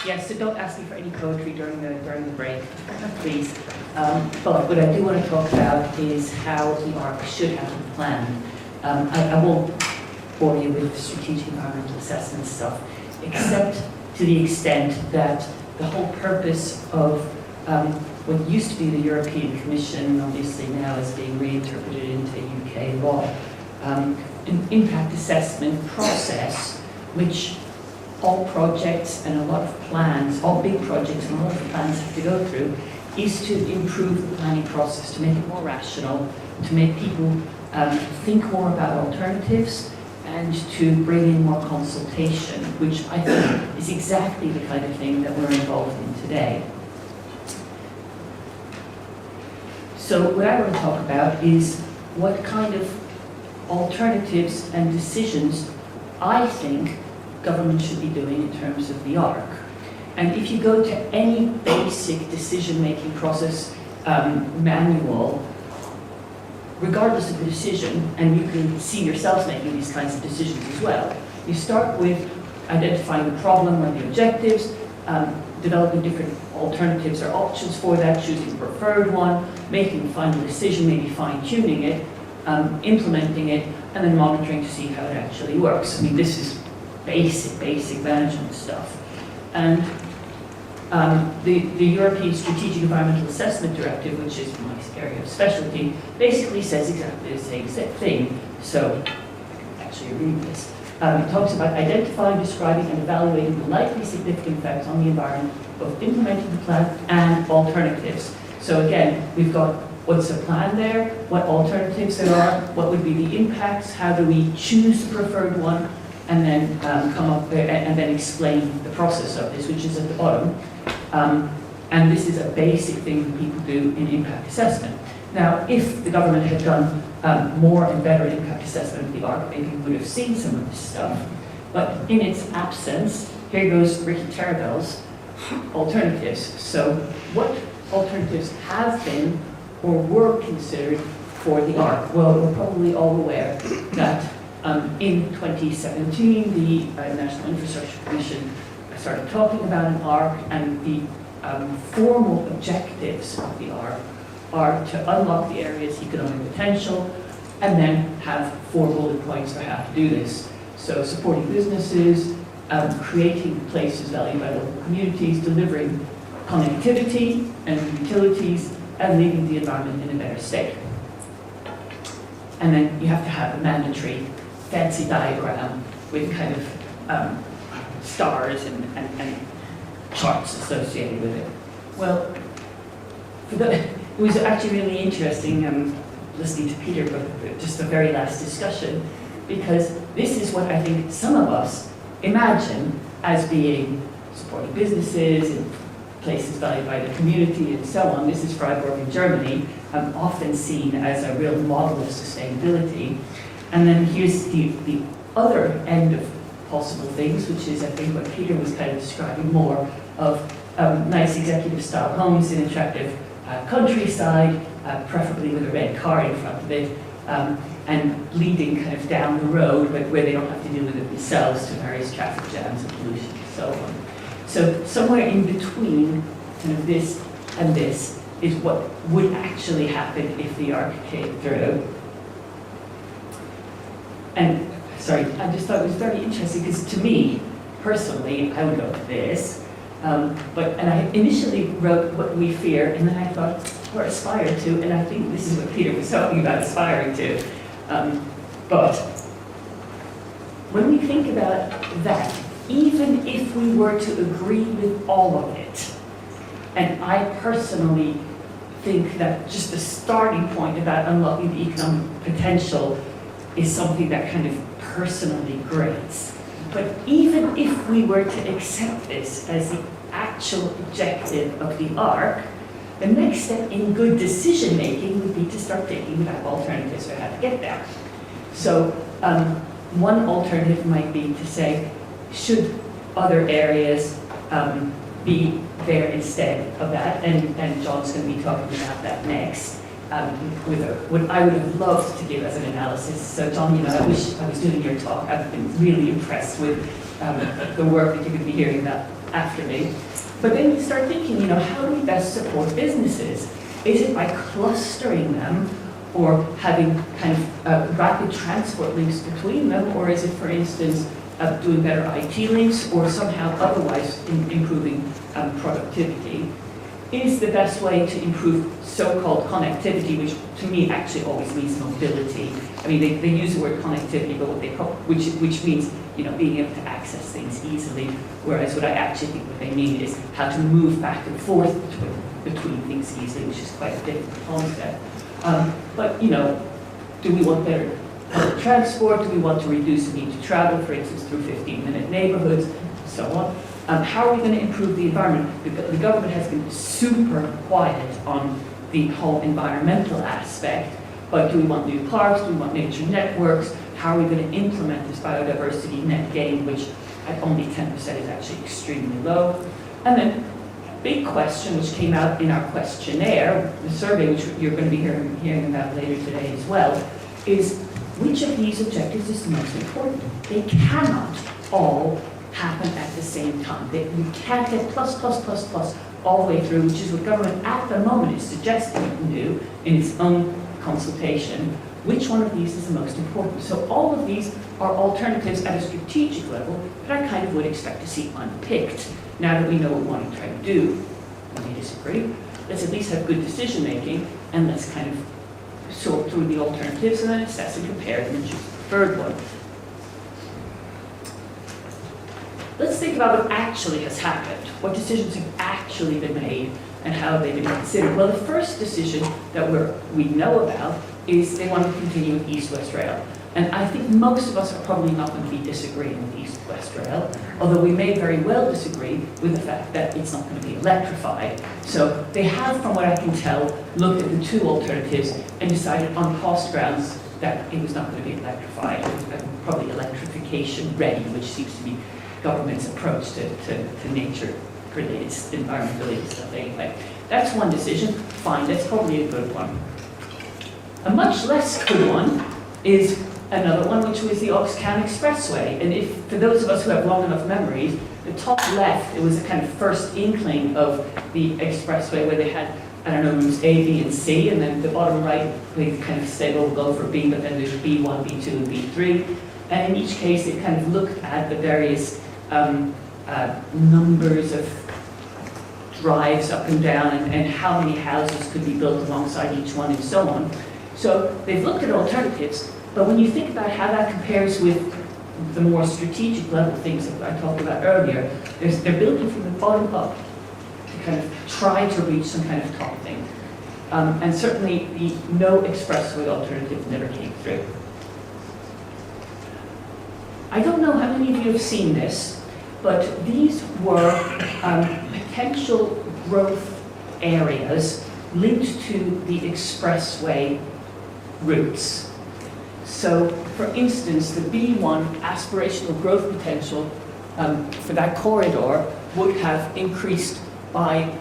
Yes, so don't ask me for any poetry during the break, please. But what I do want to talk about is how the ARC should have been planned. I won't bore you with strategic environmental assessment stuff, except to the extent that the whole purpose of what used to be the European Commission, obviously now is being reinterpreted into UK law, an impact assessment process which all projects and a lot of plans, all big projects and a lot of plans have to go through, is to improve the planning process, to make it more rational, to make people think more about alternatives, and to bring in more consultation, which I think is exactly the kind of thing that we're involved in today. So what I want to talk about is what kind of alternatives and decisions I think government should be doing in terms of the ARC. And if you go to any basic decision-making process manual, regardless of the decision, and you can see yourselves making these kinds of decisions as well, you start with identifying the problem or the objectives, developing different alternatives or options for that, choosing the preferred one, making the final decision, maybe fine-tuning it, implementing it, and then monitoring to see how it actually works. I mean, this is basic management stuff. And the European Strategic Environmental Assessment Directive, which is my area of specialty, basically says exactly the same thing. So, actually read this. It talks about identifying, describing, and evaluating the likely significant effects on the environment, both implementing the plan and alternatives. So again, we've got what's the plan there, what alternatives there are, what would be the impacts, how do we choose the preferred one, and then come up there and then explain the process of this, which is at the bottom. And this is a basic thing that people do in impact assessment. Now, if the government had done more and better impact assessment of the ARC, maybe we would have seen some of this stuff. But in its absence, here goes Riki Therivel's alternatives. So what alternatives have been or were considered for the ARC? Well, we're probably all aware that in 2017, the National Infrastructure Commission started talking about an ARC, and the formal objectives of the ARC are to unlock the area's economic potential, and then have 4 bullet points for how to do this. So supporting businesses, creating places valued by local communities, delivering connectivity and utilities, and leaving the environment in a better state. And then you have to have a mandatory fancy diagram with kind of stars and charts associated with it. Well, it was actually really interesting listening to Peter, but just the very last discussion, because this is what I think some of us imagine as being supporting businesses and places valued by the community and so on. This is Freiburg in Germany, often seen as a real model of sustainability. And then here's the other end of possible things, which is, I think, what Peter was kind of describing more of nice executive style homes in attractive countryside, preferably with a red car in front of it, and leading kind of down the road, but where they don't have to deal with it themselves, to various traffic jams and pollution and so on. So somewhere in between kind of this and this is what would actually happen if the ARC came through. And sorry, I just thought it was very interesting, because to me, personally, I would go to this. And I initially wrote what we fear, and then I thought, or aspire to, and I think this is what Peter was talking about, aspiring to. But when we think about that, even if we were to agree with all of it, and I personally think that just the starting point about unlocking the economic potential is something that kind of personally grates. But even if we were to accept this as the actual objective of the ARC, the next step in good decision making would be to start thinking about alternatives for how to get there. So one alternative might be to say, should other areas be there instead of that? And John's going to be talking about that next. what I would have loved to give as an analysis. So John, I wish I was doing your talk. I've been really impressed with the work that you're going to be hearing about after me. But then you start thinking, how do we best support businesses? Is it by clustering them or having kind of rapid transport links between them? Or is it, for instance, doing better IT links or somehow otherwise improving productivity? Is the best way to improve so-called connectivity, which to me actually always means mobility. I mean, they use the word connectivity, but which means being able to access things easily. Whereas what I actually think what they mean is how to move back and forth between things easily, which is quite a different concept. But do we want better public transport? Do we want to reduce the need to travel, for instance, through 15-minute neighborhoods, and so on? How are we going to improve the environment? The government has been super quiet on the whole environmental aspect, but do we want new parks? Do we want nature networks? How are we going to implement this biodiversity net gain, which at only 10% is actually extremely low? And then, big question, which came out in our questionnaire, the survey, which you're going to be hearing about later today as well, is which of these objectives is the most important? They cannot all happen at the same time. You can't get plus all the way through, which is what government at the moment is suggesting you can do in its own consultation. Which one of these is the most important? So all of these are alternatives at a strategic level that I kind of would expect to see unpicked. Now that we know what we want to try to do, when we disagree, let's at least have good decision making, and let's kind of sort through the alternatives and then assess and compare them and choose the preferred one. Let's think about what actually has happened. What decisions have actually been made and how have they been considered? Well, the first decision that we know about is they want to continue with East-West Rail. And I think most of us are probably not going to be disagreeing with East-West Rail, although we may very well disagree with the fact that it's not going to be electrified. So they have, from what I can tell, looked at the two alternatives and decided on cost grounds that it was not going to be electrified, probably electrification ready, which seems to be government's approach to nature-related, environment-related stuff anyway. That's one decision. Fine, that's probably a good one. A much less good one is another one, which was the OxCam Expressway. And if, for those of us who have long enough memories, the top left, it was a kind of first inkling of the expressway where they had, I don't know, routes A, B, and C, and then the bottom right, they kind of said, oh, we'll go for B, but then there's B1, B2, and B3. And in each case, it kind of looked at the various numbers of drives up and down and how many houses could be built alongside each one and so on. So they've looked at alternatives, but when you think about how that compares with the more strategic level things that I talked about earlier, they're building from the bottom up to kind of try to reach some kind of top thing. And certainly the no expressway alternative never came through. I don't know how many of you have seen this, but these were potential growth areas linked to the expressway routes. So, for instance, the B1 aspirational growth potential for that corridor would have increased by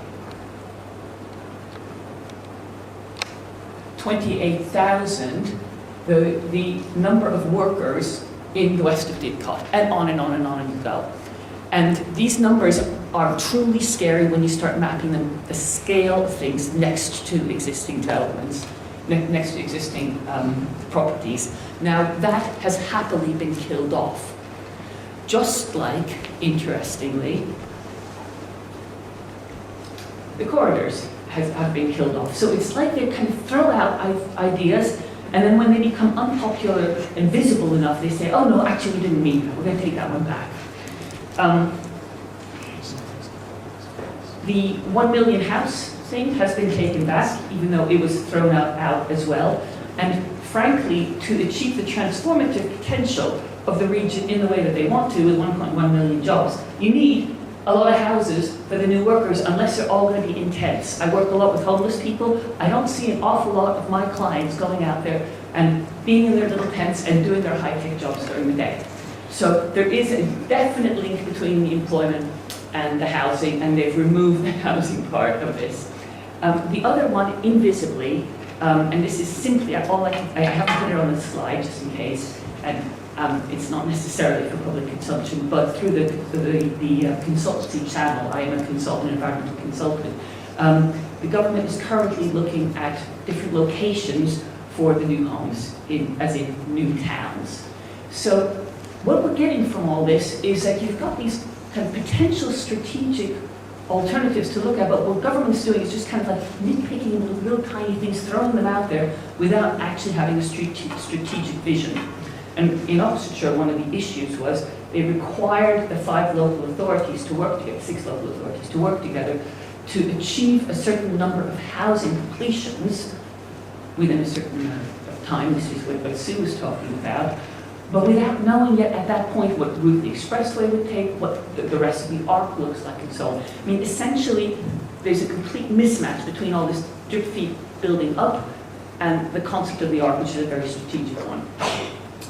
28,000 the number of workers in the west of Didcot, and on and on and on and you go. And these numbers are truly scary when you start mapping them, the scale of things next to existing developments, next to existing properties. Now, that has happily been killed off. Just like, interestingly, the corridors have been killed off. So it's like they kind of throw out ideas, and then when they become unpopular and visible enough, they say, oh no, actually we didn't mean that, we're going to take that one back. The 1 million house thing has been taken back, even though it was thrown out as well. And frankly, to achieve the transformative potential of the region in the way that they want to, with 1.1 million jobs, you need a lot of houses for the new workers, unless they're all going to be in tents. I work a lot with homeless people. I don't see an awful lot of my clients going out there and being in their little tents and doing their high-tech jobs during the day. So there is a definite link between the employment and the housing, and they've removed the housing part of this. The other one, invisibly, And this is simply, I haven't put it on the slide just in case, and it's not necessarily for public consumption, but through the consultancy channel, I am a consultant, environmental consultant, the government is currently looking at different locations for the new homes, as in new towns. So what we're getting from all this is that you've got these kind of potential strategic alternatives to look at, but what government's doing is just kind of like nitpicking little tiny things, throwing them out there without actually having a strategic vision. And in Oxfordshire, one of the issues was they required the 5 local authorities to work together, 6 local authorities to work together to achieve a certain number of housing completions within a certain amount of time. This is what Sue was talking about. But without knowing yet at that point what route the expressway would take, what the rest of the arc looks like, and so on. I mean, essentially, there's a complete mismatch between all this drip feed building up and the concept of the arc, which is a very strategic one.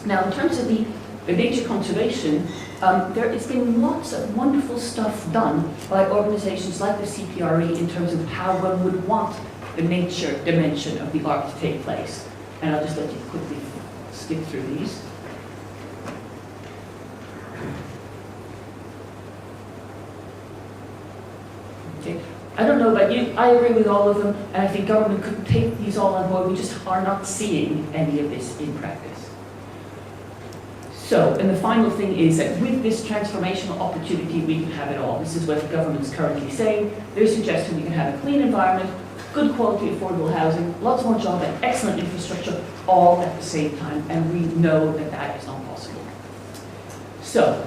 Now, in terms of the nature conservation, it's been lots of wonderful stuff done by organizations like the CPRE in terms of how one would want the nature dimension of the arc to take place. And I'll just let you quickly skip through these. Okay. I don't know about you, I agree with all of them, and I think government could take these all on board. We just are not seeing any of this in practice. So, and the final thing is that with this transformational opportunity, we can have it all. This is what the government's currently saying. They're suggesting we can have a clean environment, good quality affordable housing, lots more jobs, and excellent infrastructure all at the same time, and we know that that is not possible. So,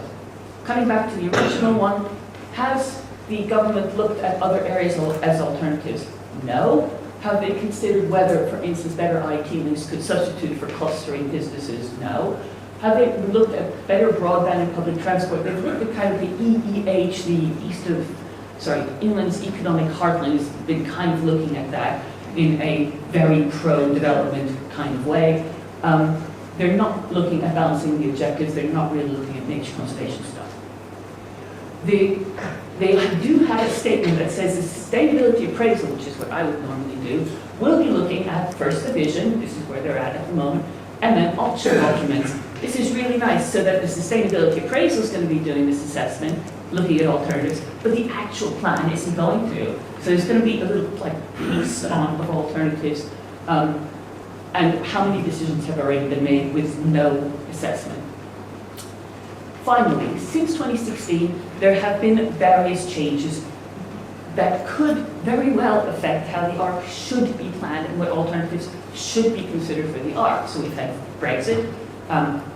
coming back to the original one, has the government looked at other areas as alternatives? No. Have they considered whether, for instance, better IT links could substitute for clustering businesses? No. Have they looked at better broadband and public transport? They've looked at kind of the EEH, the England's economic heartland has been kind of looking at that in a very pro-development kind of way. They're not looking at balancing the objectives. They're not really looking at nature conservation stuff. They do have a statement that says the sustainability appraisal, which is what I would normally do, will be looking at first the vision, this is where they're at the moment, and then option documents. This is really nice, so that the sustainability appraisal is going to be doing this assessment, looking at alternatives, but the actual plan isn't going to. So there's going to be a little piece of alternatives, and how many decisions have already been made with no assessment. Finally, since 2016, there have been various changes that could very well affect how the ARC should be planned and what alternatives should be considered for the ARC. So we've had Brexit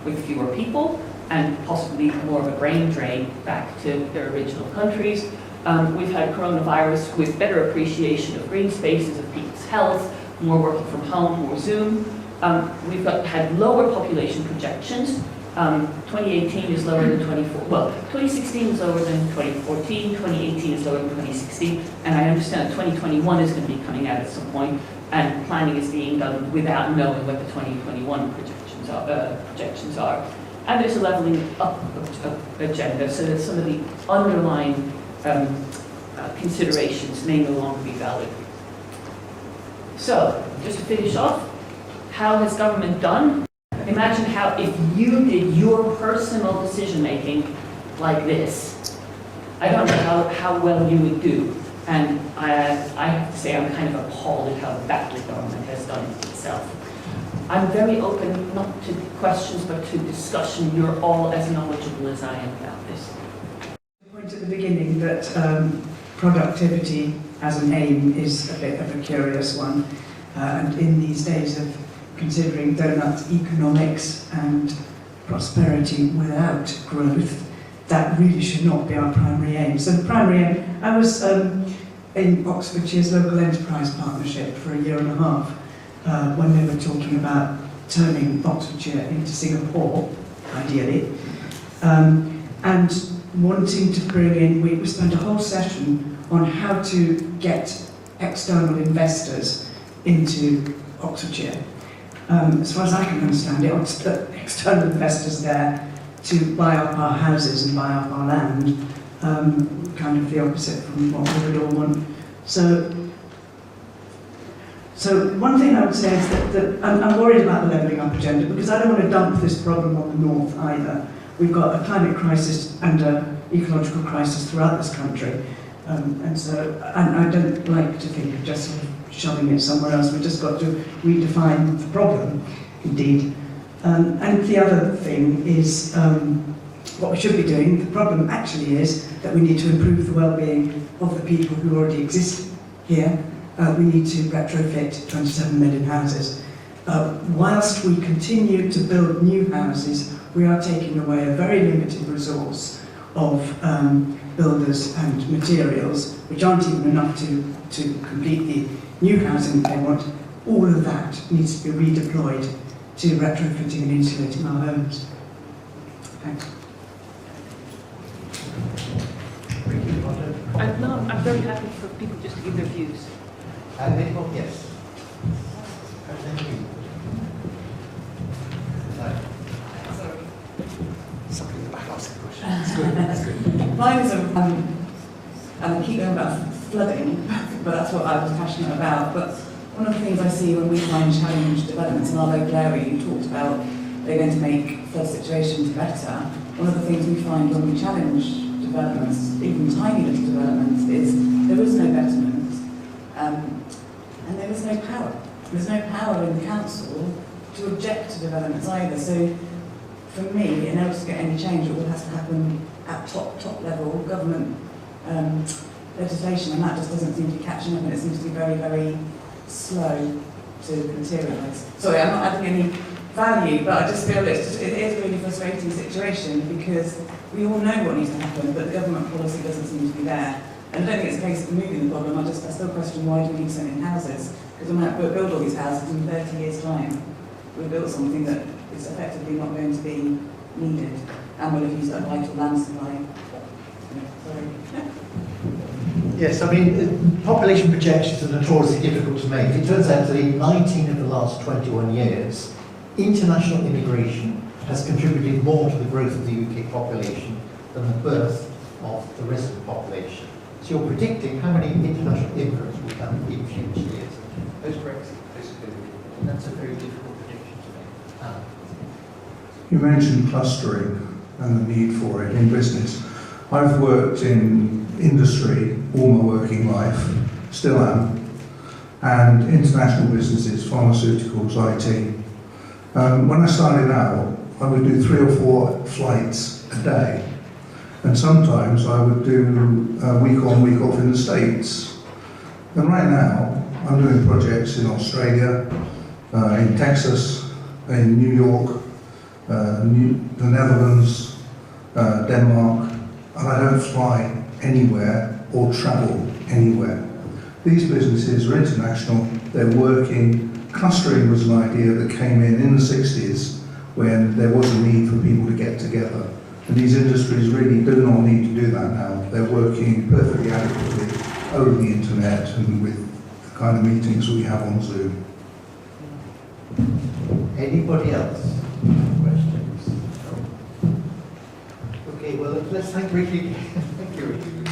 with fewer people and possibly more of a brain drain back to their original countries. We've had coronavirus with better appreciation of green spaces, of people's health, more working from home, more Zoom. We've had lower population projections. 2018 is lower than 2016 is lower than 2014, 2018 is lower than 2016, and I understand 2021 is going to be coming out at some point, and planning is being done without knowing what the 2021 projections are. And there's a leveling up agenda, so that some of the underlying considerations may no longer be valid. So, just to finish off, how has government done? Imagine how if you did your personal decision-making like this. I don't know how well you would do. And I have to say I'm kind of appalled at how badly government has done it itself. I'm very open, not to questions, but to discussion. You're all as knowledgeable as I am about this. The point at the beginning that productivity as an aim is a bit of a curious one. And in these days of considering donuts, economics and prosperity without growth, that really should not be our primary aim. So the primary aim, I was in Oxfordshire's local enterprise partnership for a year and a half when they were talking about turning Oxfordshire into Singapore, ideally, and wanting to bring in, we spent a whole session on how to get external investors into Oxfordshire. As far as I can understand it, external investors there to buy up our houses and buy up our land, kind of the opposite from what we would all want. So So one thing I would say is that I'm worried about the levelling up agenda because I don't want to dump this problem on the north either. We've got a climate crisis and an ecological crisis throughout this country. And I don't like to think of just sort of shoving it somewhere else. We've just got to redefine the problem, indeed. And the other thing is what we should be doing. The problem actually is that we need to improve the well-being of the people who already exist here. We need to retrofit 27 million houses. Whilst we continue to build new houses, we are taking away a very limited resource of builders and materials, which aren't even enough to complete the new housing that they want. All of that needs to be redeployed to retrofitting and insulating our homes. Thanks. I'm very happy for people just to give their views. Yes. Somebody in the back asked a question. That's good. Mine is I keep going about flooding, but that's what I was passionate about. But one of the things I see when we try and challenge developments in our local area, you talked about they're going to make flood situations better. One of the things we find when we challenge developments, even tiny little developments, is there is no betterment and there is no power. There's no power in the council to object to developments either. So for me, in order to get any change, it all has to happen at top level government legislation, and that just doesn't seem to be catching up, and it seems to be very, very slow to materialise. Sorry, I'm not adding any value, but I just feel it is a really frustrating situation because we all know what needs to happen, but the government policy doesn't seem to be there. And I don't think it's a case of moving the problem. I still question why do we need so many houses? Because we might build all these houses in 30 years' time. We've built something that is effectively not going to be needed, and we'll have used that vital land supply. Sorry. Yes, I mean, population projections are notoriously difficult to make. It turns out that in 19 of the last 21 years, international immigration has contributed more to the growth of the UK population than the birth of the rest of the population. So you're predicting how many international immigrants will come in future years. That's correct. That's a very difficult prediction to make. You mentioned clustering and the need for it in business. I've worked in industry all my working life, still am, and international businesses, pharmaceuticals, IT. When I started out, I would do 3 or 4 flights a day, and sometimes I would do week on, week off in the States. And right now, I'm doing projects in Australia, in Texas, in New York, the Netherlands, Denmark, and I don't fly anywhere or travel anywhere. These businesses are international, they're working. Clustering was an idea that came in the 60s when there was a need for people to get together. And these industries really do not need to do that now. They're working perfectly adequately over the internet and with the kind of meetings we have on Zoom. Anybody else? Questions? Okay, well, let's thank Riki. Thank you, Riki.